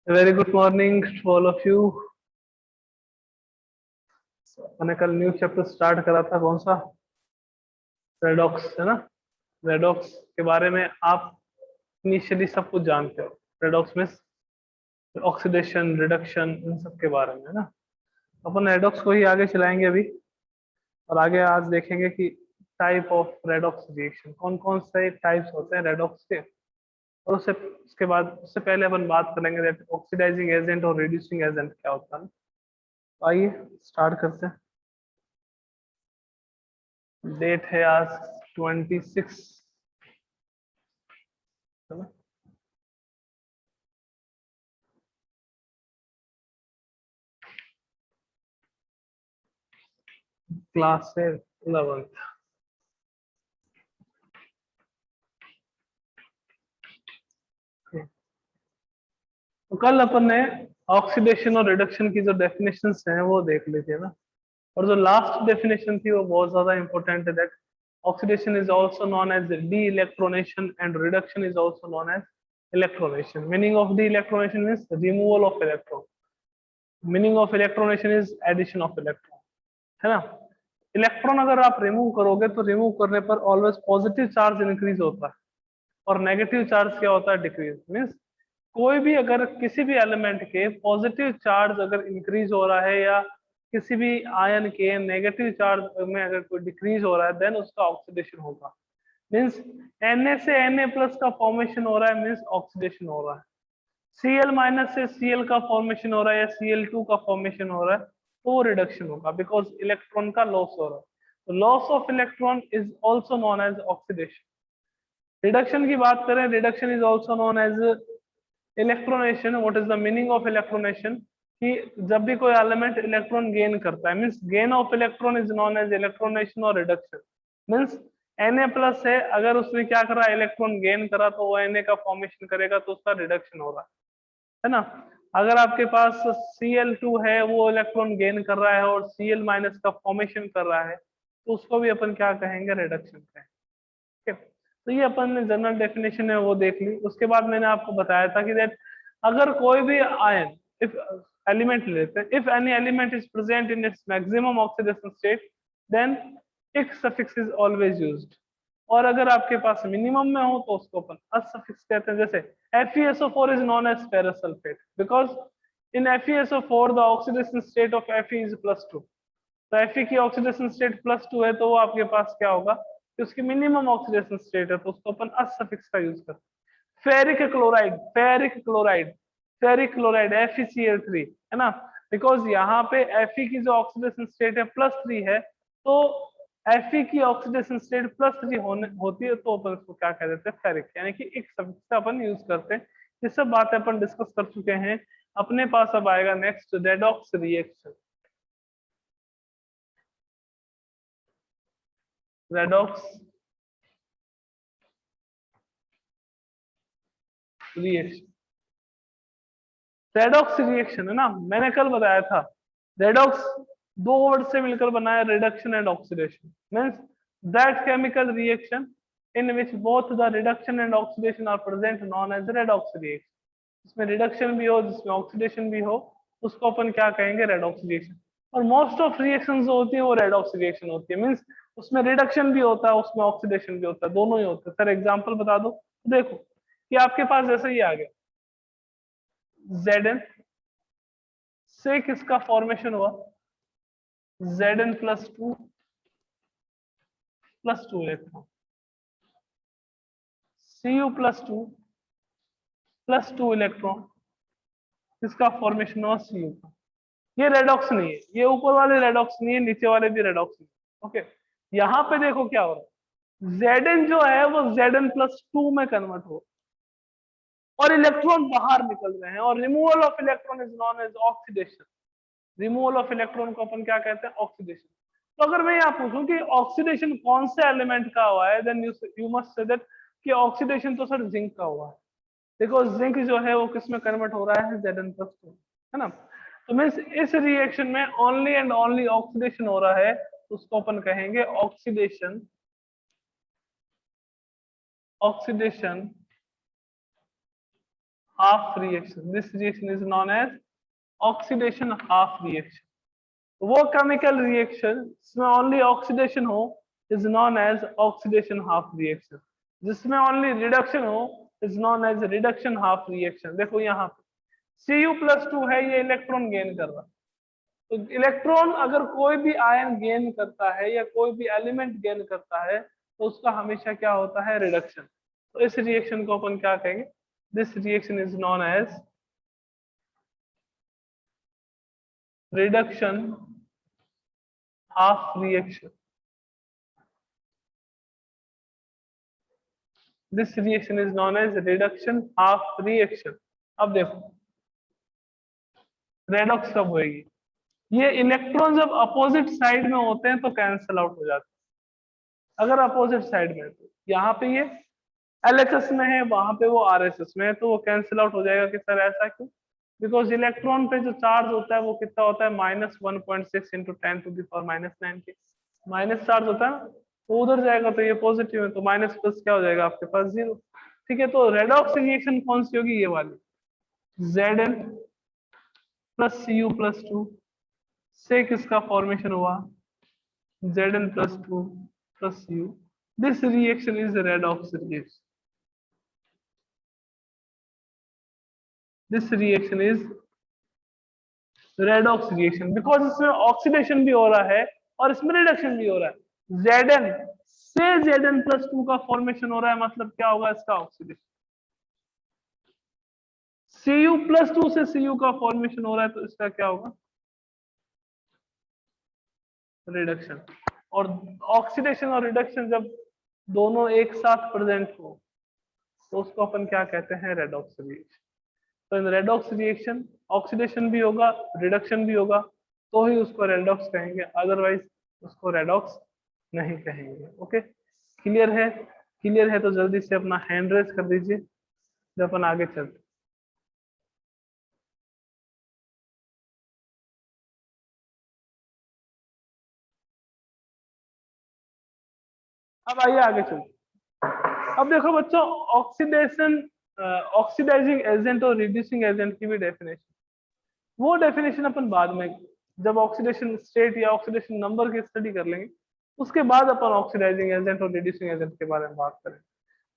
Very good morning to all of you. मैंने कल new chapter start करा था, कौन सा? रेडॉक्स, है ना। रेडॉक्स के बारे में आप इनिशियली सब कुछ जानते हो। रेडॉक्स में ऑक्सीडेशन, रिडक्शन, इन सब के बारे में, है ना। अपन रेडॉक्स को ही आगे चलाएंगे अभी, और आगे आज देखेंगे कि टाइप ऑफ रेडॉक्स रिएक्शन, कौन कौन से टाइप्स होते हैं रेडॉक्स के। और उसके बाद, उससे पहले अपन बात करेंगे दैट ऑक्सीडाइजिंग एजेंट और रिड्यूसिंग एजेंट क्या होता है। तो आइए स्टार्ट करते हैं। डेट है आज 26, है ना। क्लास है 11th। तो कल अपन ने ऑक्सीडेशन और रिडक्शन की जो डेफिनेशंस हैं वो देख ली थी ना। और जो लास्ट डेफिनेशन थी वो बहुत ज्यादा इंपॉर्टेंट है, that oxidation is also known as de electronation and reduction is also known as electronation. Meaning of de electronation is removal of electron, meaning of electronation is addition of electron, है ना। Electron अगर आप remove करोगे तो remove करने पर always positive charge increase होता है और नेगेटिव चार्ज क्या होता है, डिक्रीज। मीन्स कोई भी अगर किसी भी एलिमेंट के पॉजिटिव चार्ज अगर इंक्रीज हो रहा है या किसी भी आयन के नेगेटिव चार्ज में अगर कोई डिक्रीज हो रहा है, देन उसका ऑक्सीडेशन होगा। मीन्स Na से Na प्लस का फॉर्मेशन हो रहा है, मीन्स ऑक्सीडेशन हो रहा है। Cl माइनस से Cl का फॉर्मेशन हो रहा है या Cl2 का फॉर्मेशन हो रहा है, तो वो रिडक्शन होगा, बिकॉज इलेक्ट्रॉन का लॉस हो रहा है। तो loss of electron is also known as oxidation. Reduction की बात करें, reduction is also known as electronation. What is the meaning of electronation? कि जब भी कोई एलिमेंट इलेक्ट्रॉन गेन करता है, means gain of electron is known as electronation और रिडक्शन। मीन्स Na प्लस है, अगर उसने क्या करा, इलेक्ट्रॉन गेन करा, तो वो Na का फॉर्मेशन करेगा, तो उसका रिडक्शन हो रहा है ना। अगर आपके पास Cl2 है, वो इलेक्ट्रॉन गेन कर रहा है और Cl माइनस का फॉर्मेशन कर रहा है, तो उसको भी अपन क्या कहेंगे, रिडक्शन कहेंगे। ठीक है। तो ये अपन ने जनरल डेफिनेशन है वो देख ली। उसके बाद मैंने आपको बताया था कि दैट अगर कोई भी आयन, इफ एलिमेंट लेते हैं, if any element is present in its maximum oxidation state, then ic suffix is always used. और अगर आपके पास मिनिमम में हो तो उसको अपन अस सफिक्स कहते हैं। जैसे FeSO4 is known as ferrous sulphate because in FeSO4 the oxidation state of Fe is +2। तो Fe की ऑक्सीडेशन स्टेट +2 है, तो वो आपके पास क्या होगा कि उसकी मिनिमम ऑक्सीडेशन स्टेट है, तो उसको अपन अस सफिक्स का यूज करते हैं। Ferric chloride, ferric chloride, ferric chloride FeCl3, है ना। बिकॉज यहाँ पे Fe की जो ऑक्सीडेशन स्टेट है +3 है, तो Fe की ऑक्सीडेशन स्टेट +3 होती है, तो अपन इसको क्या कह देते हैं, फेरिक, यानी कि एक सफिक्स का अपन यूज करते हैं। ये सब बातें अपन डिस्कस कर चुके हैं। अपने पास अब आएगा next redox reaction. Redox reaction, redox reaction, है ना। मैंने कल बताया था रेडॉक्स दो वर्ड से मिलकर बना है, reduction and oxidation. Means that chemical reaction in which both the reduction and oxidation are present known as redox reaction. जिसमें रिडक्शन भी हो, जिसमें ऑक्सीडेशन भी हो, उसको अपन क्या कहेंगे, रेडॉक्स रिएक्शन। और मोस्ट ऑफ रिएक्शन जो होती है वो रेडॉक्स रिएक्शन होती है। मींस उसमें रिडक्शन भी होता है, उसमें ऑक्सीडेशन भी होता है, दोनों ही होते हैं। सर एग्जाम्पल बता दो। देखो कि आपके पास जैसे ही आ गया Zn से किसका फॉर्मेशन हुआ, Zn +2 इलेक्ट्रॉन, Cu +2 इलेक्ट्रॉन, किसका फॉर्मेशन हुआ, Cu का। ये रेडॉक्स नहीं है, ये ऊपर वाले रेडॉक्स नहीं है, नीचे वाले भी रेडॉक्स नहीं। ओके, यहाँ पे देखो क्या हो रहा है, Zn जो है वो Zn+2 में कन्वर्ट हो और इलेक्ट्रॉन बाहर निकल रहे हैं, और removal of electron is known as oxidation. Removal of electron को अपन क्या कहते हैं, ऑक्सीडेशन। तो अगर मैं यहाँ पूछूं कि ऑक्सीडेशन कौन से एलिमेंट का हुआ है, then you must say that कि ऑक्सीडेशन तो सर जिंक का हुआ है। देखो जिंक जो है वो किस में कन्वर्ट हो रहा है, Zn+2, है ना। तो मीन्स इस रिएक्शन में ओनली एंड ओनली ऑक्सीडेशन हो रहा है, तो उसको अपन कहेंगे oxidation, oxidation half reaction. This reaction is known as oxidation half reaction. वो केमिकल रिएक्शन जिसमें ओनली ऑक्सीडेशन हो is known as oxidation half reaction, जिसमें ओनली रिडक्शन हो is known as reduction half reaction. देखो यहाँ पे Cu+2 है, ये इलेक्ट्रॉन गेन कर रहा है। तो इलेक्ट्रॉन अगर कोई भी आयन गेन करता है या कोई भी एलिमेंट गेन करता है तो उसका हमेशा क्या होता है, रिडक्शन। तो इस रिएक्शन को अपन क्या कहेंगे, this reaction is known as reduction half reaction. This reaction is known as reduction half reaction. अब देखो रेडॉक्स कब होगी, ये इलेक्ट्रॉन जब अपोजिट साइड में होते हैं तो कैंसिल आउट हो जाते हैं। अगर अपोजिट साइड में तो यहाँ पे ये LHS में है, वहां पे वो RHS में है, तो वो कैंसिल आउट हो जाएगा कि सर ऐसा क्यों, बिकॉज इलेक्ट्रॉन पे जो चार्ज होता है वो कितना होता है, -1.6 × 10⁻⁹ के माइनस चार्ज होता है, तो उधर जाएगा तो ये पॉजिटिव है, तो माइनस प्लस क्या हो जाएगा आपके पास 0। ठीक है, तो रेडॉक्स रिएक्शन कौन सी होगी, ये वाली Zn + Cu+2 से किसका फॉर्मेशन हुआ, Zn+2 + U। This reaction is redox reaction. This reaction is redox reaction because इसमें ऑक्सीडेशन भी हो रहा है और इसमें रिडक्शन भी हो रहा है। Zn से Zn+2 का फॉर्मेशन हो रहा है, मतलब क्या होगा इसका ऑक्सीडेशन। Cu+2 से Cu का फॉर्मेशन हो रहा है तो इसका क्या होगा, रिडक्शन। और ऑक्सीडेशन और रिडक्शन जब दोनों एक साथ प्रेजेंट हो तो उसको अपन क्या कहते हैं, रेडॉक्स रिएक्शन। तो इन रेडॉक्स रिएक्शन ऑक्सीडेशन भी होगा, रिडक्शन भी होगा, तो ही उसको रेडॉक्स कहेंगे, अदरवाइज उसको रेडॉक्स नहीं कहेंगे। ओके, क्लियर है? क्लियर है तो जल्दी से अपना हैंड रेज कर दीजिए जब अपन आगे चलते। अब आइए आगे चलते। अब देखो बच्चों, ऑक्सीडेशन ऑक्सीडाइजिंग एजेंट और रिड्यूसिंग एजेंट की भी डेफिनेशन, वो डेफिनेशन अपन बाद में, जब ऑक्सीडेशन स्टेट या ऑक्सीडेशन नंबर की स्टडी कर लेंगे उसके बाद अपन ऑक्सीडाइजिंग एजेंट और रिड्यूसिंग एजेंट के बारे में बात करें।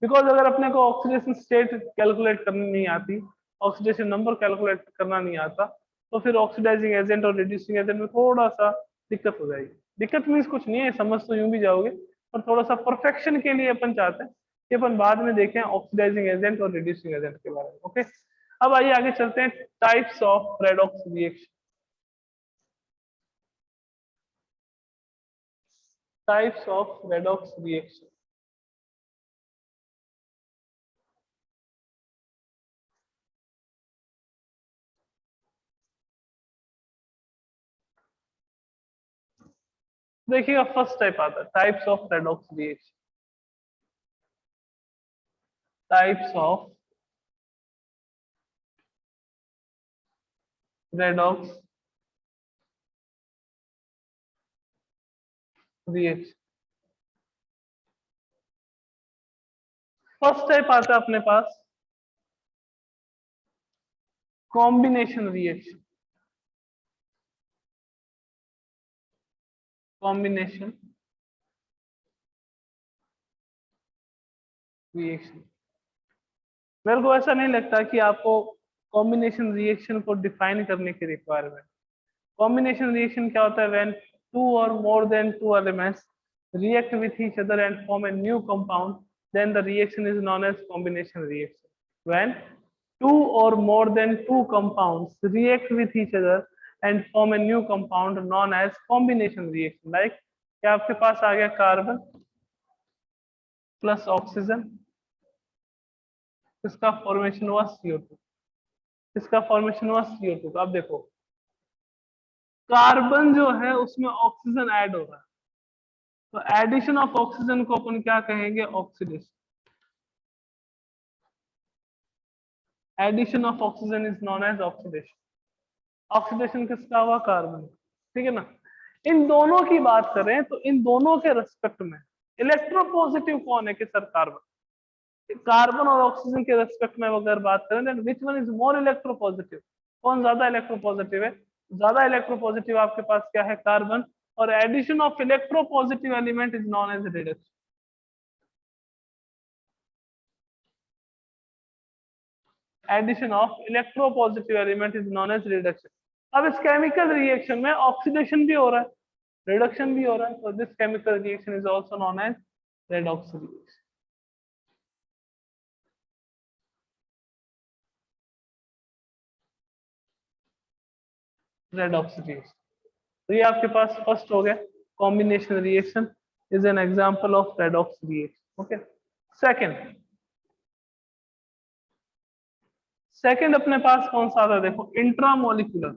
बिकॉज अगर अपने को ऑक्सीडेशन स्टेट कैलकुलेट करनी नहीं आती, ऑक्सीडेशन नंबर कैलकुलेट करना नहीं आता, तो फिर ऑक्सीडाइजिंग एजेंट और रिड्यूसिंग एजेंट में थोड़ा सा दिक्कत हो जाएगी। दिक्कत मीन्स कुछ नहीं है, समझ तो यूं भी जाओगे, पर थोड़ा सा परफेक्शन के लिए अपन चाहते हैं कि अपन बाद में देखें ऑक्सीडाइजिंग एजेंट और रिड्यूसिंग एजेंट के बारे में। ओके, अब आइए आगे चलते हैं, types of redox reaction. Types of redox reaction. देखिएगा फर्स्ट टाइप आता है types of redox reaction. Types of redox reaction. First type आता है अपने पास कॉम्बिनेशन रिएक्शन। Combination reaction. मेरे को ऐसा नहीं लगता कि आपको कॉम्बिनेशन रिएक्शन को डिफाइन करने की रिक्वायरमेंट। कॉम्बिनेशन रिएक्शन क्या होता है, व्हेन टू और more than two elements react with each other and form a new compound, then the reaction is known as combination reaction. When two or more than two compounds react with each other and form a new compound known as combination reaction. Like क्या आपके पास आ गया carbon plus oxygen, इसका formation हुआ CO2, इसका formation हुआ CO2। अब देखो carbon जो है उसमें ऑक्सीजन ऐड हो रहा है, तो एडिशन ऑफ ऑक्सीजन को अपन क्या कहेंगे, oxidation. Addition of oxygen is known as oxidation. Oxidation किसका हुआ, कार्बन। ठीक है ना। इन दोनों की बात करें तो इन दोनों के रेस्पेक्ट में इलेक्ट्रोपॉजिटिव कौन है कि सर, कार्बन। कार्बन और ऑक्सीजन के रेस्पेक्ट में अगर बात करें then which one is more electropositive, कौन ज्यादा इलेक्ट्रोपॉजिटिव है? ज्यादा इलेक्ट्रोपॉजिटिव आपके पास क्या है? कार्बन। और addition of electropositive element is known as reduction. Addition of electropositive element is known as reduction. अब इस केमिकल रिएक्शन में ऑक्सीडेशन भी हो रहा है, रिडक्शन भी हो रहा है, so this chemical reaction is also known as redox reaction। redox reaction, तो ये आपके पास फर्स्ट हो गया, combination reaction is an example of redox reaction। Okay, second अपने पास कौन सा आता है? देखो, इंट्रामोलिकुलर।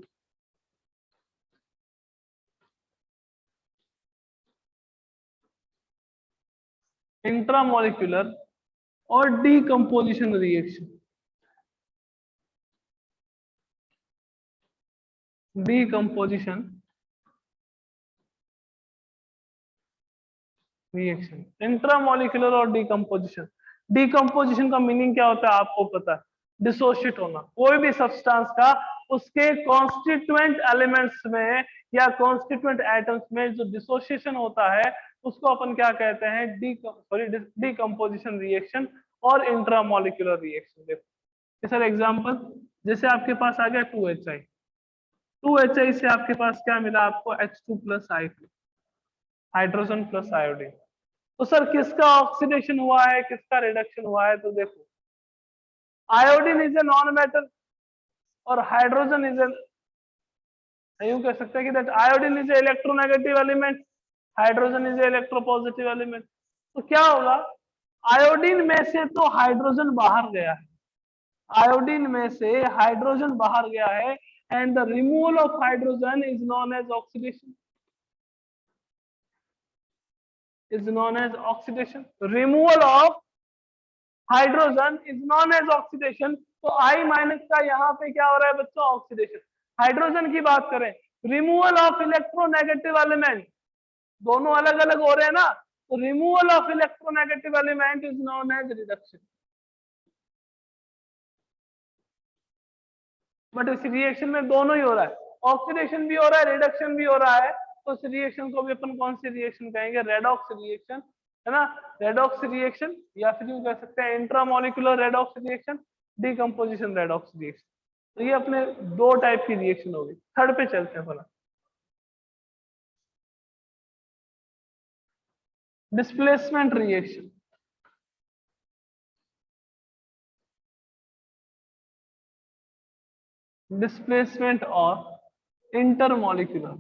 इंट्रामोलिकुलर और decomposition reaction. Decomposition reaction, intramolecular और डीकंपोजिशन। डीकंपोजिशन का मीनिंग क्या होता है आपको पता है? डिसोशिएट होना, कोई भी सब्सटेंस का उसके कॉन्स्टिट्यूएंट एलिमेंट्स में या कॉन्स्टिट्यूएंट एटम्स में जो डिसोसिएशन होता है उसको अपन क्या कहते हैं? डीकंपोजिशन रिएक्शन और इंट्रामोलिकुलर रिएक्शन। देखो सर एग्जांपल, जैसे आपके पास आ गया 2HI, 2HI से आपके पास क्या मिला आपको? H2 plus I2, hydrogen plus iodine. तो सर किसका ऑक्सीडेशन हुआ है, किसका रिडक्शन हुआ है? तो देखो, iodine is a non metal और हाइड्रोजन इज एन, यूं कह सकते हैं कि that iodine is a electronegative element, hydrogen is a electropositive element. तो क्या होगा? आयोडीन में से तो हाइड्रोजन बाहर गया है, आयोडीन में से हाइड्रोजन बाहर गया है, and the removal of hydrogen is known as oxidation, is known as oxidation। removal of hydrogen is known as oxidation। तो I माइनस का यहाँ पे क्या हो रहा है बच्चों? ऑक्सीडेशन। हाइड्रोजन की बात करें, रिमूवल ऑफ इलेक्ट्रोनेगेटिव एलिमेंट, दोनों अलग अलग हो रहे हैं ना, तो removal of electronegative element is known as reduction. But इस रिएक्शन में दोनों ही हो रहा है, ऑक्सीडेशन भी हो रहा है, रिडक्शन भी हो रहा है। तो इस रिएक्शन को भी अपन कौन सी रिएक्शन कहेंगे? रेडॉक्स रिएक्शन, है ना? रेडॉक्स रिएक्शन, या फिर यूं कह सकते हैं intramolecular redox reaction, decomposition redox reaction. तो ये अपने दो टाइप की रिएक्शन होगी। थर्ड पे चलते हैं भला, डिस्प्लेसमेंट रिएक्शन। डिस्प्लेसमेंट और इंटरमोलिकुलर,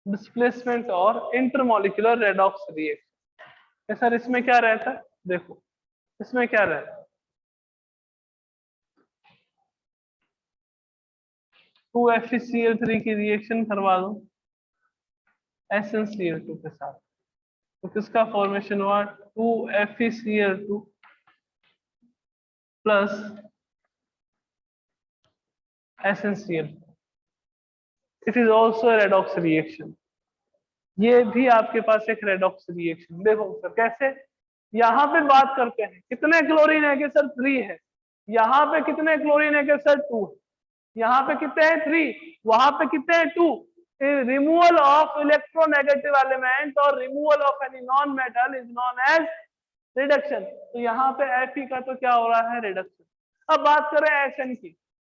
डिस्प्लेसमेंट और इंटरमोलिकुलर रेडॉक्स रिएक्शन। सर इसमें क्या रहता है? देखो इसमें क्या रहता है, 2FeCl3 की रिएक्शन करवा दो SnCl2 के साथ, तो किसका फॉर्मेशन हुआ? 2FeCl2 plus SnCl। It is also redox reaction. ये भी आपके पास एक रेडॉक्स रिएक्शन। देखो सर कैसे, यहाँ पे बात करते हैं कितने क्लोरीन है कि सर 3 है, यहाँ पे कितने क्लोरीन है कि सर 2 है, यहाँ पे कितने हैं 3, वहां पे कितने हैं 2। रिमूवल ऑफ इलेक्ट्रोनेगेटिव एलिमेंट और removal of any non metal is known as reduction. तो यहाँ पे Fe का तो क्या हो रहा है? रिडक्शन। अब बात करें Sn की,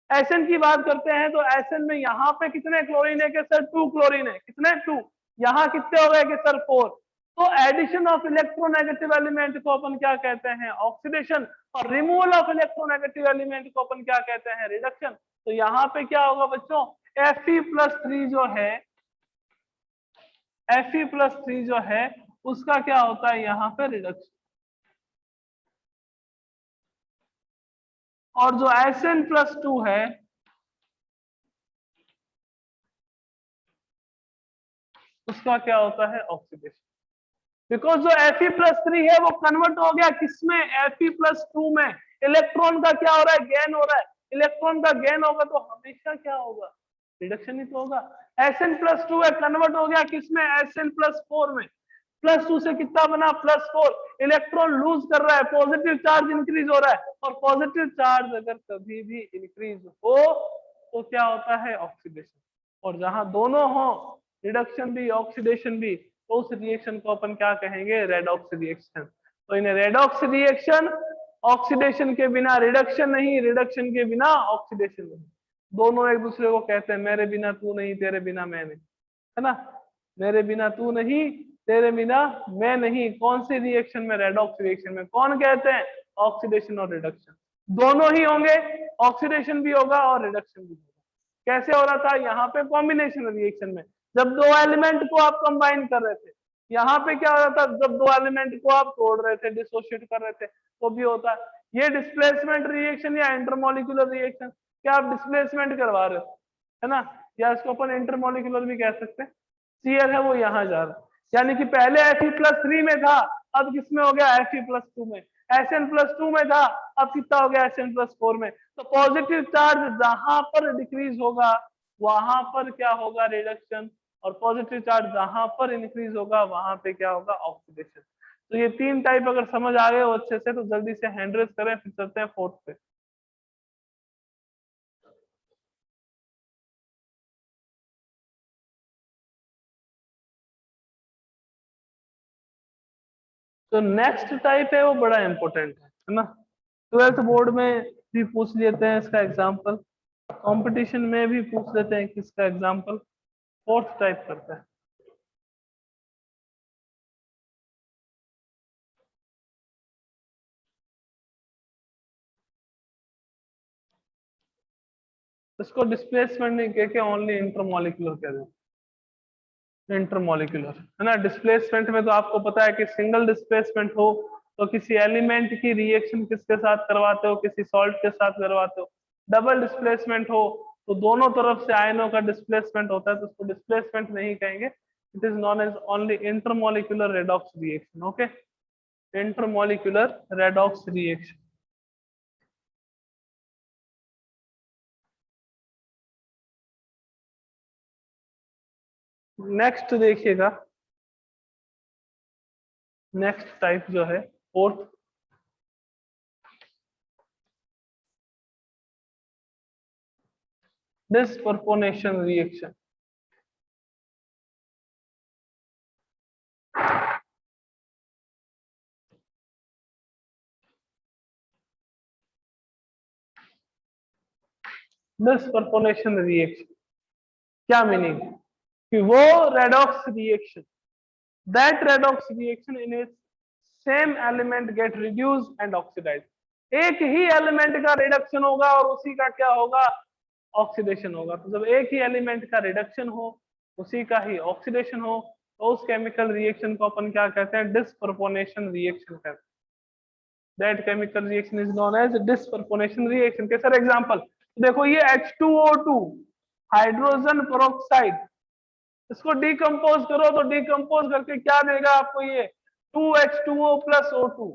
Sn की बात करते हैं तो Sn में यहाँ पे कितने क्लोरीन है कि सर 2 क्लोरीन है, कितने 2, यहाँ कितने हो गए कि सर 4। तो एडिशन ऑफ इलेक्ट्रोनेगेटिव एलिमेंट को अपन क्या कहते हैं? ऑक्सीडेशन। और रिमूवल ऑफ इलेक्ट्रोनेगेटिव एलिमेंट को अपन क्या कहते हैं? रिडक्शन। तो यहाँ पे क्या होगा बच्चों? Fe+3 जो है, Fe+3 जो है उसका क्या होता है यहाँ पे? रिडक्शन। और जो Sn+2 है उसका क्या होता है? ऑक्सीडेशन। बिकॉज जो Fe+3 है वो कन्वर्ट हो गया किसमें? Fe+2 में। इलेक्ट्रॉन का क्या हो रहा है? गेन हो रहा है। इलेक्ट्रॉन का गेन होगा तो हमेशा क्या होगा? रिडक्शन ही तो होगा। Sn+2 है, कन्वर्ट हो गया किसमें, Sn+4 में, +2 से कितना बना, +4, इलेक्ट्रॉन लूज कर रहा है, पॉजिटिव चार्ज इंक्रीज हो रहा है, और पॉजिटिव चार्ज अगर कभी भी इंक्रीज हो तो क्या होता है, ऑक्सीडेशन। और जहां दोनों हो, रिडक्शन भी ऑक्सीडेशन भी, तो उस रिएक्शन को अपन क्या कहेंगे, रेडॉक्स रिएक्शन। तो इन रेडॉक्स रिएक्शन, ऑक्सीडेशन के बिना रिडक्शन नहीं, रिडक्शन के बिना ऑक्सीडेशन नहीं, दोनों एक दूसरे को कहते हैं, मेरे बिना तू नहीं, तेरे बिना मैं नहीं, है ना, मेरे बिना तू नहीं, तेरे बिना मैं नहीं। कौन सी रिएक्शन में, रेडॉक्स रिएक्शन में कौन कहते हैं, ऑक्सीडेशन और रिडक्शन दोनों ही होंगे, ऑक्सीडेशन भी होगा और रिडक्शन भी होगा। कैसे हो रहा था, यहाँ पे कॉम्बिनेशन रिएक्शन में, जब दो एलिमेंट को आप कंबाइन कर रहे थे, यहाँ पे क्या हो रहा था, जब दो एलिमेंट को आप तोड़ रहे थे, डिसोशिएट कर रहे थे, तो भी होता है। ये डिस्प्लेसमेंट रिएक्शन या इंटरमोलिकुलर रिएक्शन, क्या आप डिस्प्लेसमेंट करवा रहे हो, है ना, या इसको अपन इंटरमोलिकुलर भी कह सकते हैं। सीयर है वो यहाँ जा रहा है, यानी कि पहले Fe+3 में था, अब किसमें हो गया, Fe+2 में, Sn+2 में था, अब कितना हो गया, Sn+4 में। तो पॉजिटिव चार्ज जहां पर डिक्रीज होगा वहां पर क्या होगा, रिडक्शन, और पॉजिटिव चार्ज जहां पर इंक्रीज होगा वहां पे क्या होगा, ऑक्सीडेशन। तो ये तीन टाइप अगर समझ आ गए हो अच्छे से, तो जल्दी से हैंड रेज करें, फिर चलते हैं फोर्थ पे। तो नेक्स्ट टाइप है वो बड़ा इंपॉर्टेंट है ना, 12th बोर्ड में भी पूछ लेते हैं इसका एग्जाम्पल, कंपटीशन में भी पूछ लेते हैं किसका एग्जाम्पल। फोर्थ टाइप करता है, इसको डिस्प्लेसमेंट नहीं कह के ओनली इंटरमोलिकुलर कह देते, इंटरमोलिकुलर, है ना। डिस्प्लेसमेंट में तो आपको पता है कि सिंगल डिस्प्लेसमेंट हो तो किसी एलिमेंट की रिएक्शन किसके साथ करवाते हो, किसी सॉल्ट के साथ करवाते हो। डबल डिस्प्लेसमेंट हो तो दोनों तरफ से आयनों का डिस्प्लेसमेंट होता है, तो उसको डिस्प्लेसमेंट नहीं कहेंगे, it is known as only intermolecular redox reaction. Okay, intermolecular redox reaction. Next देखिएगा, नेक्स्ट टाइप जो है fourth, disproportionation reaction. Disproportionation reaction क्या मीनिंग, कि वो redox reaction, that redox reaction in its same element get reduce and oxidise, एक ही element का reduction होगा और उसी का क्या होगा, ऑक्सीडेशन होगा। तो जब एक ही एलिमेंट का रिडक्शन हो, उसी का ही ऑक्सीडेशन हो, तो उस केमिकल रिएक्शन को अपन क्या कहते हैं, डिस्प्रपोर्शनेशन रिएक्शन कहते हैं। That chemical reaction is known as disproportionation reaction. के सर एग्जांपल देखो, ये H2O2 हाइड्रोजन पेरोक्साइड, इसको डिकम्पोज करो तो डिकम्पोज करके क्या देगा आपको, ये 2H2O plus O2,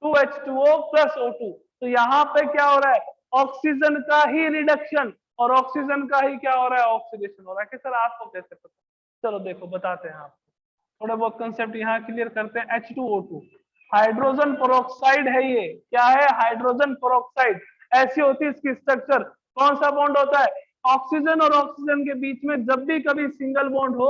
2H2O plus O2। तो यहाँ पे क्या हो रहा है, ऑक्सीजन का ही रिडक्शन और ऑक्सीजन का ही क्या हो रहा है, ऑक्सीडेशन हो रहा है। कि सर आपको कैसे पता, चलो देखो बताते हैं आपको, थोड़ा बहुत कंसेप्ट यहाँ क्लियर करते हैं। H2O2 हाइड्रोजन पेरोक्साइड है, ये क्या है, हाइड्रोजन पेरोक्साइड। ऐसी होती है इसकी स्ट्रक्चर, कौन सा बॉन्ड होता है, ऑक्सीजन और ऑक्सीजन के बीच में जब भी कभी सिंगल बॉन्ड हो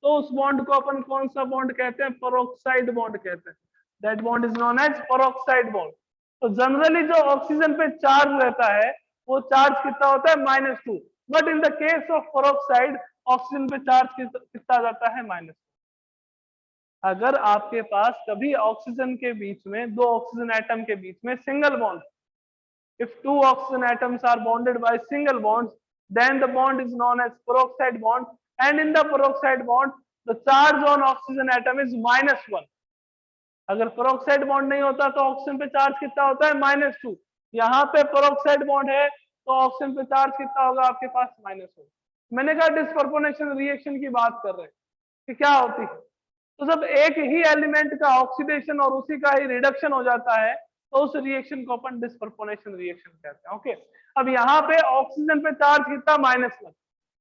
तो उस बॉन्ड को अपन कौन सा बॉन्ड कहते हैं, पेरोक्साइड बॉन्ड कहते हैं। That bond is known as peroxide bond. तो जनरली जो ऑक्सीजन पे चार्ज रहता है वो चार्ज कितना होता है, -2, but in the case of peroxide oxygen पे चार्ज कितना जाता है, -2। अगर आपके पास कभी ऑक्सीजन के बीच में, दो ऑक्सीजन एटम के बीच में single bond, if two oxygen atoms are bonded by single bonds, then the bond is known as peroxide bond, and in the peroxide bond the charge on oxygen atom is -1। अगर peroxide bond नहीं होता तो oxygen पे charge कितना होता है, -2। यहाँ पे पेरोक्साइड बॉन्ड है तो ऑक्सीजन पे चार्ज कितना होगा आपके पास, -1। मैंने कहा डिस्प्रपोर्शनेशन रिएक्शन की बात कर रहे हैं कि क्या होती है, तो जब एक ही एलिमेंट का ऑक्सीडेशन और उसी का ही रिडक्शन हो जाता है तो उस रिएक्शन को अपन डिस्प्रपोर्शनेशन रिएक्शन कहते हैं। ओके, अब यहाँ पे ऑक्सीजन पे चार्ज कितना, -1,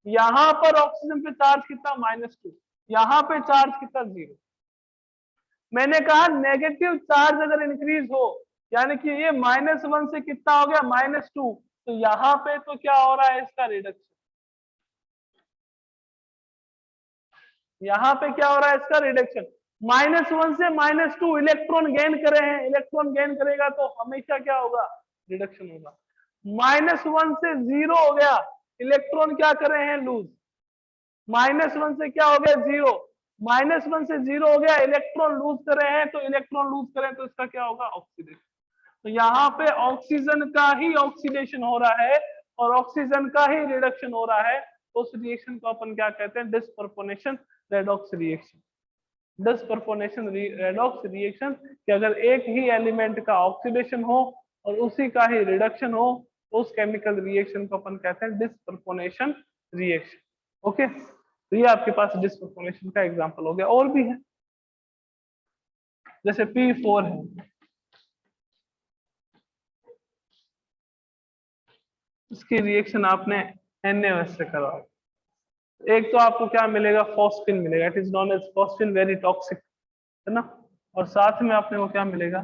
यहाँ पर ऑक्सीजन पे चार्ज कितना -2, यहाँ पे चार्ज कितना 0। मैंने कहा नेगेटिव चार्ज अगर इंक्रीज हो, यानी कि ये -1 से कितना हो गया -2, तो यहाँ पे तो क्या हो रहा है इसका रिडक्शन। यहाँ पे क्या हो रहा है इसका रिडक्शन। -1 से -2 इलेक्ट्रॉन गेन करे हैं, इलेक्ट्रॉन गेन करेगा तो हमेशा क्या होगा रिडक्शन होगा। -1 से 0 हो गया, इलेक्ट्रॉन क्या करे हैं लूज। -1 से क्या हो गया 0, -1 से 0 हो गया, इलेक्ट्रॉन लूज करे हैं, तो इलेक्ट्रॉन लूज करें तो इसका क्या होगा ऑक्सीडेशन। तो यहाँ पे ऑक्सीजन का ही ऑक्सीडेशन हो रहा है और ऑक्सीजन का ही रिडक्शन हो रहा है। उस रिएक्शन को अपन क्या कहते हैं disproportionation redox reaction. Disproportionation redox reaction कि अगर एक ही एलिमेंट का ऑक्सीडेशन हो और उसी का ही रिडक्शन हो, तो उस केमिकल रिएक्शन को अपन कहते हैं डिस्प्रपोर्शनेशन रिएक्शन। ओके, तो ये आपके पास डिस्प्रपोर्शनेशन का एग्जांपल हो गया। और भी है, जैसे P4 है, इसकी रिएक्शन आपने NaOH से करवा, एक तो आपको क्या मिलेगा फॉस्फिन मिलेगा, it is known as phosphine, very toxic है ना। और साथ में आपने वो क्या मिलेगा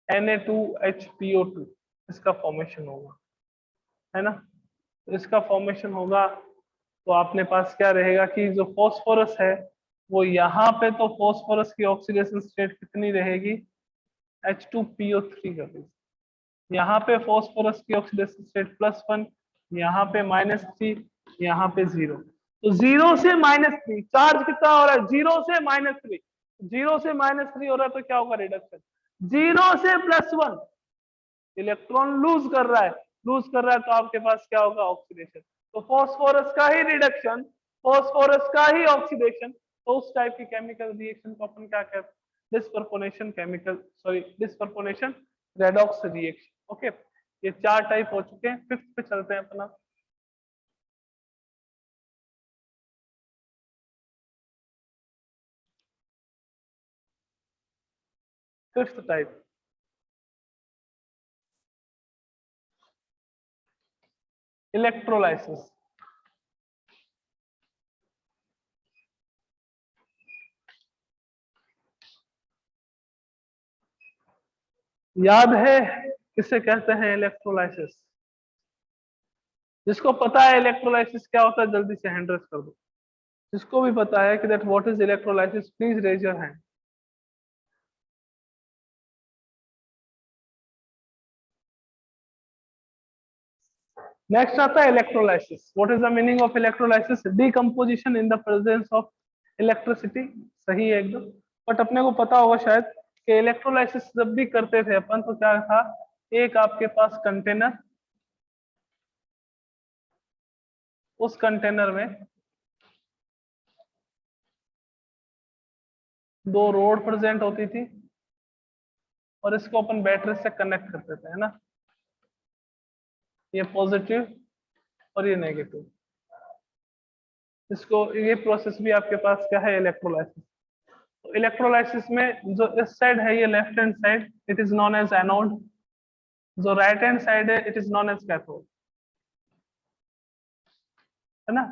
Na2HPO2, इसका फॉर्मेशन होगा है ना। इसका फॉर्मेशन होगा तो अपने पास क्या रहेगा कि जो फॉस्फोरस है वो यहाँ पे, तो फॉस्फोरस की ऑक्सीडेशन स्टेट कितनी रहेगी H2PO3 का। यहाँ पे फॉस्फोरस की ऑक्सीडेशन स्टेट +1, यहाँ पे -3, यहाँ पे 0। तो 0 से -3 चार्ज कितना हो रहा है, 0 से -3, 0 से -3 हो रहा है तो क्या होगा रिडक्शन। 0 से +1 इलेक्ट्रॉन लूज कर रहा है, लूज कर रहा है तो आपके पास क्या होगा ऑक्सीडेशन। तो फॉस्फोरस का ही रिडक्शन, फॉस्फोरस का ही ऑक्सीडेशन, तो उस टाइप की केमिकल रिएक्शन को अपन क्या कहते हैं disproportionation chemical, sorry disproportionation redox reaction. Okay, ये 4 टाइप हो चुके हैं। 5th पे चलते हैं अपना। Fifth type electrolysis. याद है किसे कहते हैं इलेक्ट्रोलाइसिस? जिसको पता है इलेक्ट्रोलाइसिस क्या होता है जल्दी से हैंड रेस कर दो। जिसको भी पता है कि that what is electrolysis please raise your hand. Next आता है electrolysis. What is the meaning of electrolysis? Decomposition in the presence of electricity. सही है एकदम। बट अपने को पता होगा शायद कि इलेक्ट्रोलाइसिस जब भी करते थे अपन तो क्या था, एक आपके पास कंटेनर, उस कंटेनर में 2 रोड प्रेजेंट होती थी और इसको अपन बैटरी से कनेक्ट करते थे है ना, ये पॉजिटिव और ये नेगेटिव। इसको ये प्रोसेस भी आपके पास क्या है इलेक्ट्रोलाइसिस। तो इलेक्ट्रोलाइसिस में जो इस साइड है ये left hand side, it is known as anode. जो राइट हैंड साइड है it is known as cathode है ना।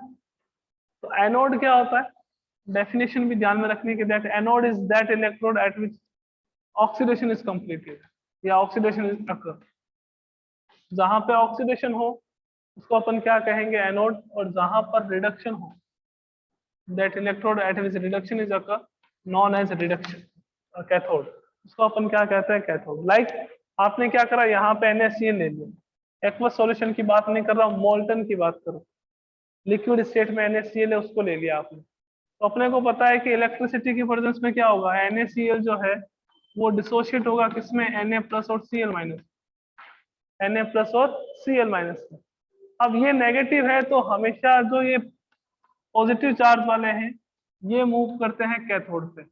तो एनोड क्या होता है, डेफिनेशन भी ध्यान में रखने की, that anode is that electrode at which oxidation is completed या ऑक्सीडेशन इज अकर। जहां पे ऑक्सीडेशन हो उसको अपन क्या कहेंगे एनोड, और जहां पर रिडक्शन हो that electrode at which reduction is occur known as reduction cathode, उसको अपन क्या कहते हैं कैथोड। लाइक आपने क्या करा यहाँ पे NaCl ले लिया। एक्वस सॉल्यूशन की बात नहीं कर रहा हूँ, मोल्टन की बात करो। लिक्विड स्टेट में NaCl है उसको ले लिया आपने, तो अपने को पता है कि इलेक्ट्रिसिटी की प्रेजेंस में क्या होगा, NaCl जो है वो डिसोशिएट होगा किसमें, Na+ और Cl-, Na+ और Cl-। अब ये नेगेटिव है तो हमेशा जो ये पॉजिटिव चार्ज वाले हैं ये मूव करते हैं कैथोड पे,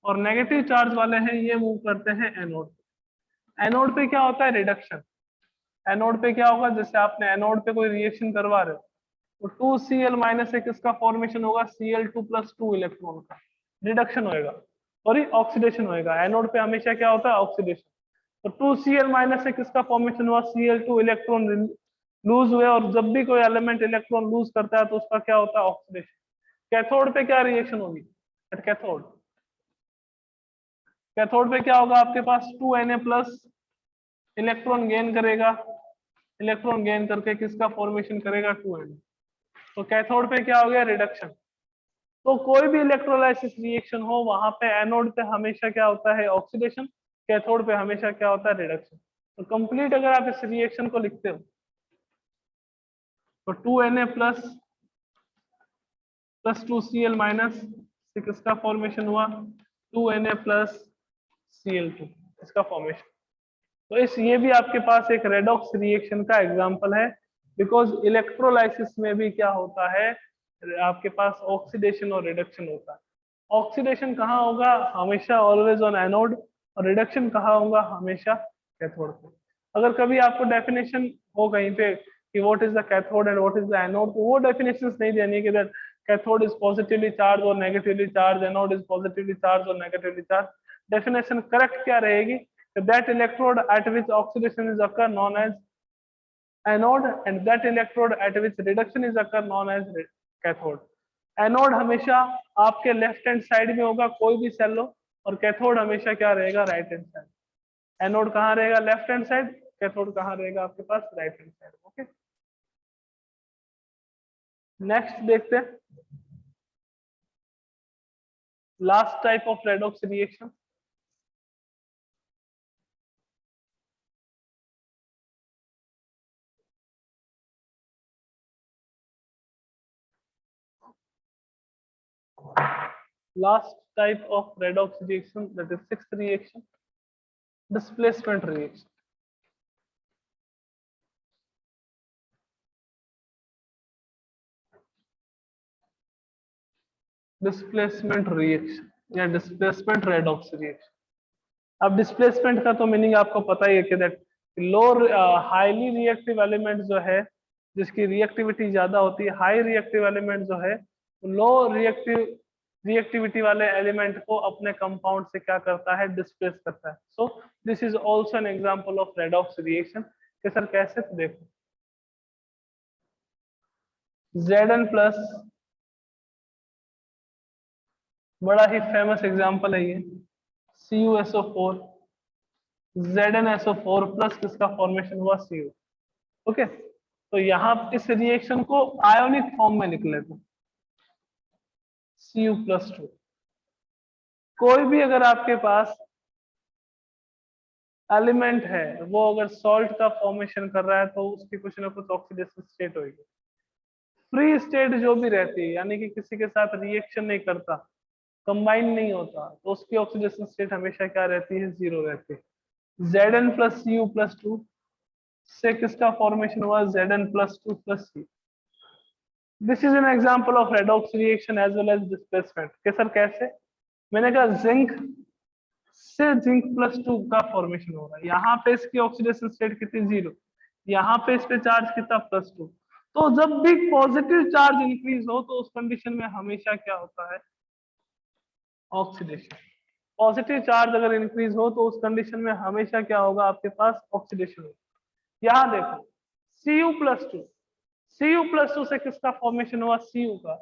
और नेगेटिव चार्ज वाले हैं ये मूव करते हैं एनोड पे। एनोड पे क्या होता है रिडक्शन। एनोड पे क्या होगा, जैसे आपने एनोड पे कोई रिएक्शन करवा रहे हो तो 2Cl- से किसका फॉर्मेशन होगा, Cl2+2 इलेक्ट्रॉन का रिडक्शन होएगा, सॉरी ऑक्सीडेशन होएगा। एनोड पे हमेशा क्या होता है ऑक्सीडेशन। तो 2Cl माइनस से किसका फॉर्मेशन हुआ, Cl2, इलेक्ट्रॉन लूज हुए, और जब भी कोई एलिमेंट इलेक्ट्रॉन लूज करता है तो उसका क्या होता है, ऑक्सीडेशन। कैथोड पे क्या रिएक्शन होगी, कैथोड कैथोड पे क्या होगा, आपके पास 2Na प्लस इलेक्ट्रॉन गेन करेगा, इलेक्ट्रॉन गेन करके किसका फॉर्मेशन करेगा, 2Na। तो कैथोड पे क्या हो गया, रिडक्शन। तो कोई भी इलेक्ट्रोलाइसिस रिएक्शन हो, वहां पे एनोड पे हमेशा क्या होता है, ऑक्सीडेशन, कैथोड पे हमेशा क्या होता है, रिडक्शन। तो कंप्लीट अगर आप इस रिएक्शन को लिखते हो तो 2Na plus plus 2Cl minus से किसका फॉर्मेशन हुआ, 2Na प्लस Cl2, इसका फॉर्मेशन। तो इस ये भी आपके पास एक रेडॉक्स रिएक्शन का एग्जांपल है, बिकॉज इलेक्ट्रोलाइसिस में भी क्या होता है, आपके पास ऑक्सीडेशन और रिडक्शन होता है। ऑक्सीडेशन कहाँ होगा, हमेशा ऑलवेज ऑन एनोड, और रिडक्शन कहाँ होगा, हमेशा कैथोड पे। अगर कभी आपको डेफिनेशन हो कहीं पे कि what is the cathode and what is the anode, तो वो डेफिनेशंस नहीं देनी कि that cathode is positively charge और negatively charge, anode is positively charge और नेगेटिवली चार्ज। डेफिनेशन करेक्ट क्या रहेगी, that electrode at which oxidation is occur known as anode, and that electrode at which reduction is occur known as cathode। Anode हमेशा आपके left hand side में होगा, कोई भी cell लो, और कैथोड हमेशा क्या रहेगा, राइट हैंड साइड। एनोड कहाँ रहेगा, लेफ्ट हैंड साइड, कैथोड कहाँ रहेगा आपके पास, right hand side. Okay, next देखते हैं last type of redox reaction, last type of redox reaction, that is sixth reaction, displacement reaction। Displacement reaction या displacement redox reaction. अब डिस्प्लेसमेंट का तो मीनिंग आपको पता ही है कि that low highly reactive element जो है, जिसकी रिएक्टिविटी ज्यादा होती है, हाई रिएक्टिव एलिमेंट जो है लो रिएक्टिविटी वाले एलिमेंट को अपने कंपाउंड से क्या करता है, डिस्प्लेस करता है। So this is also an example of redox reaction. कि सर कैसे, तो देखो Zn प्लस, बड़ा ही फेमस एग्जांपल है ये, CuSO4, ZnSO4 प्लस किसका फॉर्मेशन हुआ, Cu। ओके, तो यहाँ इस रिएक्शन को आयोनिक फॉर्म में लिख लेते हैं, Cu+2। कोई भी अगर आपके पास एलिमेंट है, वो अगर सॉल्ट का फॉर्मेशन कर रहा है तो उसकी कुछ ना कुछ ऑक्सीडेशन स्टेट होगी। फ्री स्टेट जो भी रहती है, यानी कि किसी के साथ रिएक्शन नहीं करता, कंबाइन नहीं होता, तो उसकी ऑक्सीडेशन स्टेट हमेशा क्या रहती है, 0 रहती है। Zn प्लस Cu+2 से किसका फॉर्मेशन हुआ, Zn+2+C। This is an example of redox reaction as well as displacement. के सर कैसे, मैंने कहा जिंक से Zinc+2 का फॉर्मेशन हो रहा है, यहाँ पे इसकी ऑक्सीडेशन स्टेट कितनी, 0, यहाँ पे इस पे चार्ज कितना, +2। तो जब भी पॉजिटिव चार्ज इंक्रीज हो तो उस कंडीशन में हमेशा क्या होता है, ऑक्सीडेशन। पॉजिटिव चार्ज अगर इंक्रीज हो तो उस कंडीशन में हमेशा क्या होगा, आपके पास ऑक्सीडेशन होगा। यहाँ देखो Cu+2, Cu+2 से किसका फॉर्मेशन हुआ, Cu का।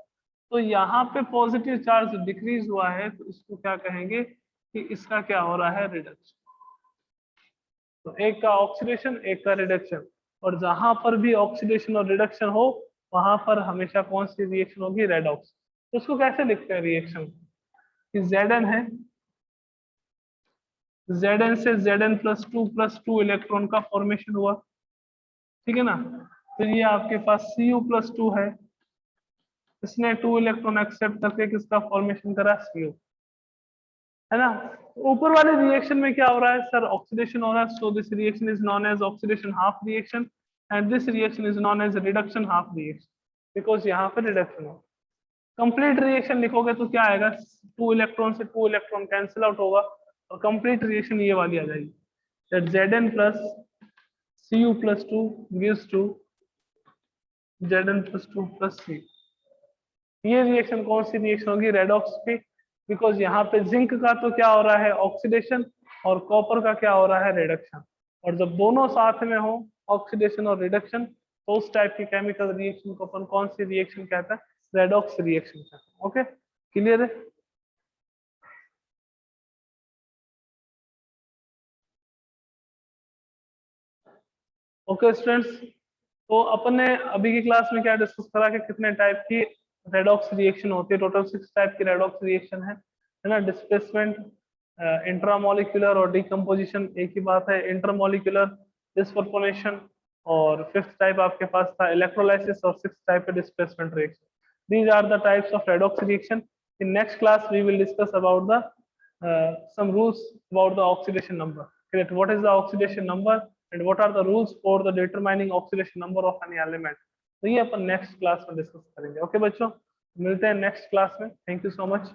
तो यहाँ पे पॉजिटिव चार्ज डिक्रीज हुआ है, तो इसको क्या कहेंगे कि इसका क्या हो रहा है, रिडक्शन। तो एक का ऑक्सीडेशन, एक का रिडक्शन, और जहां पर भी ऑक्सीडेशन और रिडक्शन हो वहां पर हमेशा कौन सी रिएक्शन होगी, रेडॉक्स। तो उसको कैसे लिखते हैं रिएक्शन, कि Zn है, Zn से Zn+2+2 इलेक्ट्रॉन का फॉर्मेशन हुआ, ठीक है ना। फिर ये आपके पास Cu+2 है, इसने 2 इलेक्ट्रॉन एक्सेप्ट करके किसका फॉर्मेशन करा, Cu, है ना। ऊपर वाले रिएक्शन में क्या हो रहा है, सर ऑक्सीडेशन हो रहा है, so this reaction is known as oxidation half reaction, and this reaction is known as reduction half reaction, because यहाँ पे रिडक्शन हो। कंप्लीट रिएक्शन लिखोगे तो क्या आएगा, 2 इलेक्ट्रॉन से 2 इलेक्ट्रॉन कैंसिल आउट होगा, और कंप्लीट रिएक्शन ये वाली आ जाएगी, that Zn plus Cu+2 gives to Zn+2+C। ये रिएक्शन कौन सी रिएक्शन होगी, रेडॉक्स की, बिकॉज यहाँ पे जिंक का तो क्या हो रहा है, ऑक्सीडेशन, और कॉपर का क्या हो रहा है, रिडक्शन। और जब दोनों साथ में हो, ऑक्सीडेशन और रिडक्शन, तो उस टाइप की केमिकल रिएक्शन को अपन कौन सी रिएक्शन कहता है, रेडॉक्स रिएक्शन कहता है। ओके, क्लियर है? ओके स्टूडेंट्स, तो अपन ने अभी की क्लास में क्या डिस्कस करा कि कितने टाइप की रेडॉक्स रिएक्शन होती है, टोटल 6 टाइप की रेडॉक्स रिएक्शन है ना। डिस्प्लेसमेंट, इंट्रामोलिकुलर और डिकम्पोजिशन एक ही बात है, इंटरमोलिकुलर, डिसप्रपोनेशन, और फिफ्थ टाइप आपके पास था इलेक्ट्रोलाइसिस, और सिक्स टाइप है displacement reaction. These are the types of redox reaction. In next class we will discuss about the some rules about the oxidation number. Correct? What is the oxidation number and what are the rules for the determining oxidation number of any element? तो ये अपन next class में discuss करेंगे। Okay बच्चों, मिलते हैं next class में। Thank you so much.